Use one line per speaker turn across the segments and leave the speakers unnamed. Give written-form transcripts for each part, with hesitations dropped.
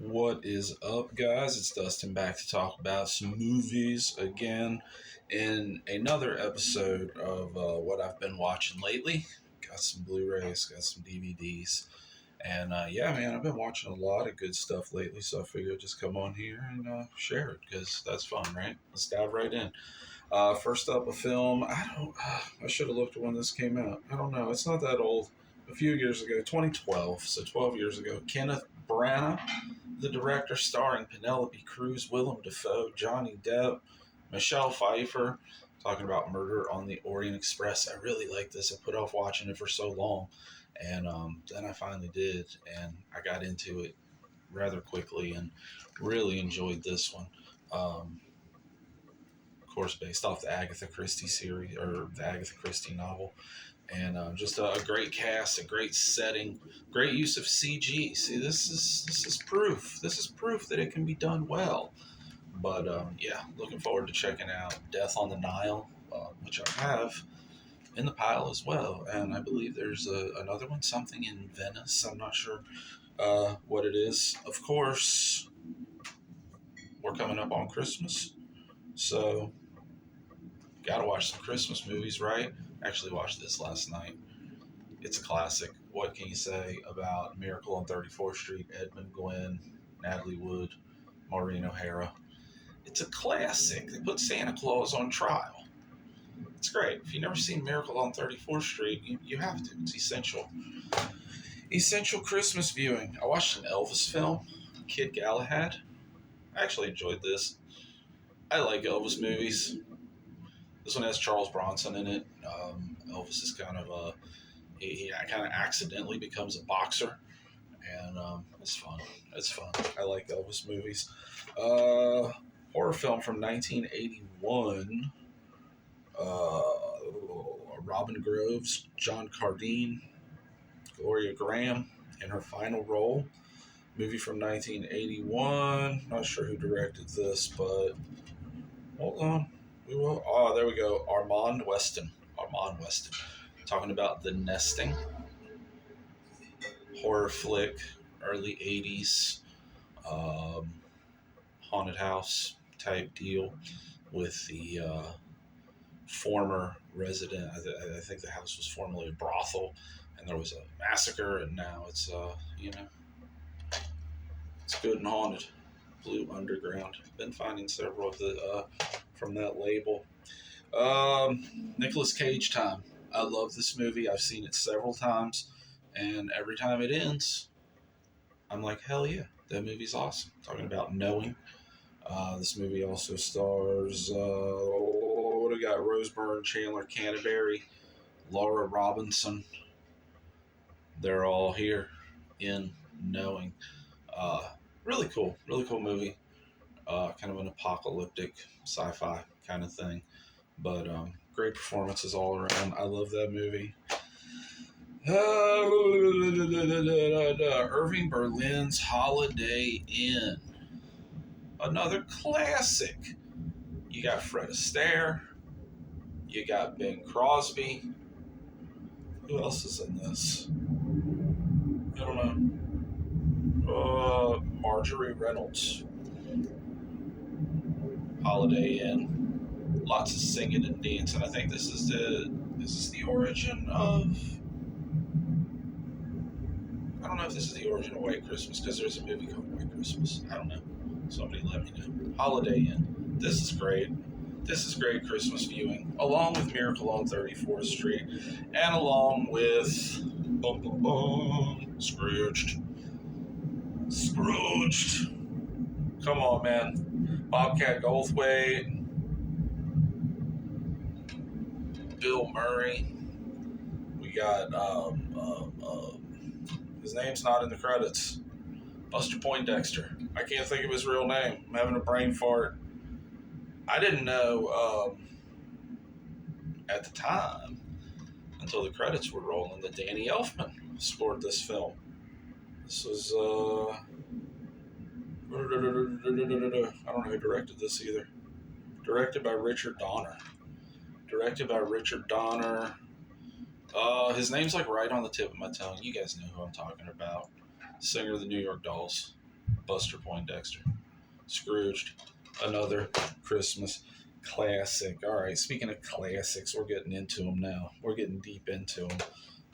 What is up, guys? It's Dustin back to talk about some movies again in another episode of what I've been watching lately. Got some Blu rays, got some DVDs, and yeah, man, I've been watching a lot of good stuff lately, so I figured I'd just come on here and share it because that's fun, right? Let's dive right in. First up, a film. I should have looked at when this came out. I don't know. It's not that old. A few years ago, 2012, so 12 years ago. Kenneth Branagh, the director, starring Penelope Cruz, Willem Dafoe, Johnny Depp, Michelle Pfeiffer, talking about Murder on the Orient Express. I really like this. I put off watching it for so long, and then I finally did, and I got into it rather quickly and really enjoyed this one. Of course, based off the Agatha Christie series or the Agatha Christie novel, and just a great cast, a great setting, great use of CG. See, this is proof. This is proof that it can be done well. But yeah, looking forward to checking out Death on the Nile, which I have in the pile as well. And I believe there's another one, something in Venice. I'm not sure what it is. Of course, we're coming up on Christmas, so gotta watch some Christmas movies, right? Actually, watched this last night. It's a classic. What can you say about Miracle on 34th Street, Edmund Gwenn, Natalie Wood, Maureen O'Hara? It's a classic. They put Santa Claus on trial. It's great. If you've never seen Miracle on 34th Street, you have to. It's essential. Essential Christmas viewing. I watched an Elvis film, Kid Galahad. I actually enjoyed this. I like Elvis movies. This one has Charles Bronson in it. Elvis is kind of he kind of accidentally becomes a boxer, and it's fun. It's fun. I like Elvis movies. Horror film from 1981. Robin Groves, John Cardine, Gloria Graham in her final role. Movie from 1981. Not sure who directed this, but hold on. We will. Oh, there we go. Armand Weston. Armand Weston. Talking about The Nesting. Horror flick, early 80s. Haunted house type deal with the former resident. I think the house was formerly a brothel, and there was a massacre, and now it's it's good and haunted. Blue Underground. Been finding several of the from that label. Nicolas Cage time. I love this movie. I've seen it several times, and every time it ends, I'm like, hell yeah, that movie's awesome. Talking about Knowing. This movie also stars, what do we got? Rose Byrne, Chandler Canterbury, Laura Robinson. They're all here in Knowing. Really cool movie. Kind of an apocalyptic sci-fi kind of thing, but great performances all around. I love that movie. Irving Berlin's Holiday Inn, another classic. You got Fred Astaire, you got Bing Crosby. Who else is in this? I don't know. Marjorie Reynolds. Holiday Inn. Lots of singing and dancing. I think this is the origin of. I don't know if this is the origin of White Christmas, because there's a movie called White Christmas. I don't know. Somebody let me know. Holiday Inn. This is great. This is great Christmas viewing, along with Miracle on 34th Street, and along with Scrooged. Scrooged. Come on, man. Bobcat Goldthwait, Bill Murray. We got his name's not in the credits. Buster Poindexter. I can't think of his real name. I'm having a brain fart. I didn't know at the time, until the credits were rolling, that Danny Elfman scored this film. This was, I don't know who directed this either. Directed by Richard Donner. His name's like right on the tip of my tongue. You guys know who I'm talking about. Singer of the New York Dolls. Buster Poindexter. Scrooged, another Christmas classic. All right, speaking of classics, we're getting into them now. We're getting deep into them.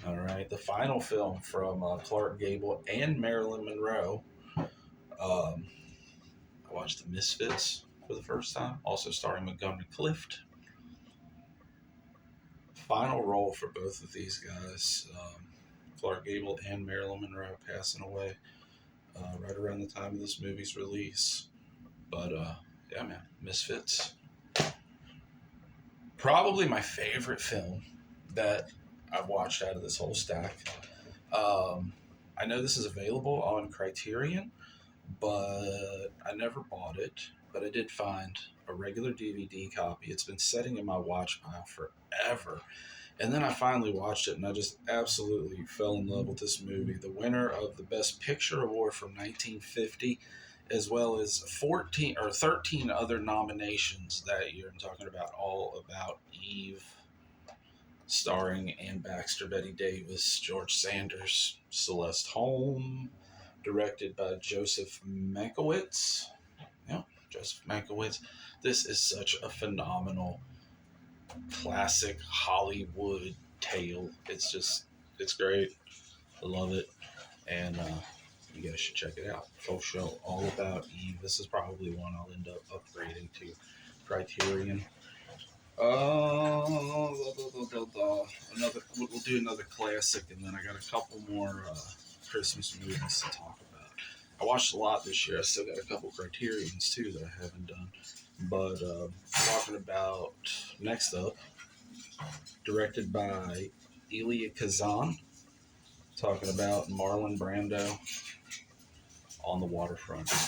All right, the final film from Clark Gable and Marilyn Monroe. I watched The Misfits for the first time, also starring Montgomery Clift. Final role for both of these guys, Clark Gable and Marilyn Monroe, passing away right around the time of this movie's release. But yeah, man, Misfits. Probably my favorite film that I've watched out of this whole stack. I know this is available on Criterion, but I never bought it. But I did find a regular DVD copy. It's been sitting in my watch pile forever. And then I finally watched it, and I just absolutely fell in love with this movie. The winner of the Best Picture Award from 1950, as well as 14 or 13 other nominations that year. I'm talking about All About Eve, starring Anne Baxter, Betty Davis, George Sanders, Celeste Holm, directed by Joseph Mankiewicz. Yeah, Joseph Mankiewicz. This is such a phenomenal classic Hollywood tale. It's great. I love it. And you guys should check it out. Full show, All About Eve. This is probably one I'll end up upgrading to Criterion. We'll do another classic, and then I got a couple more Christmas movies to talk about. I watched a lot this year. I still got a couple Criterions too that I haven't done. But talking about next up, directed by Elia Kazan, talking about Marlon Brando, On the Waterfront. This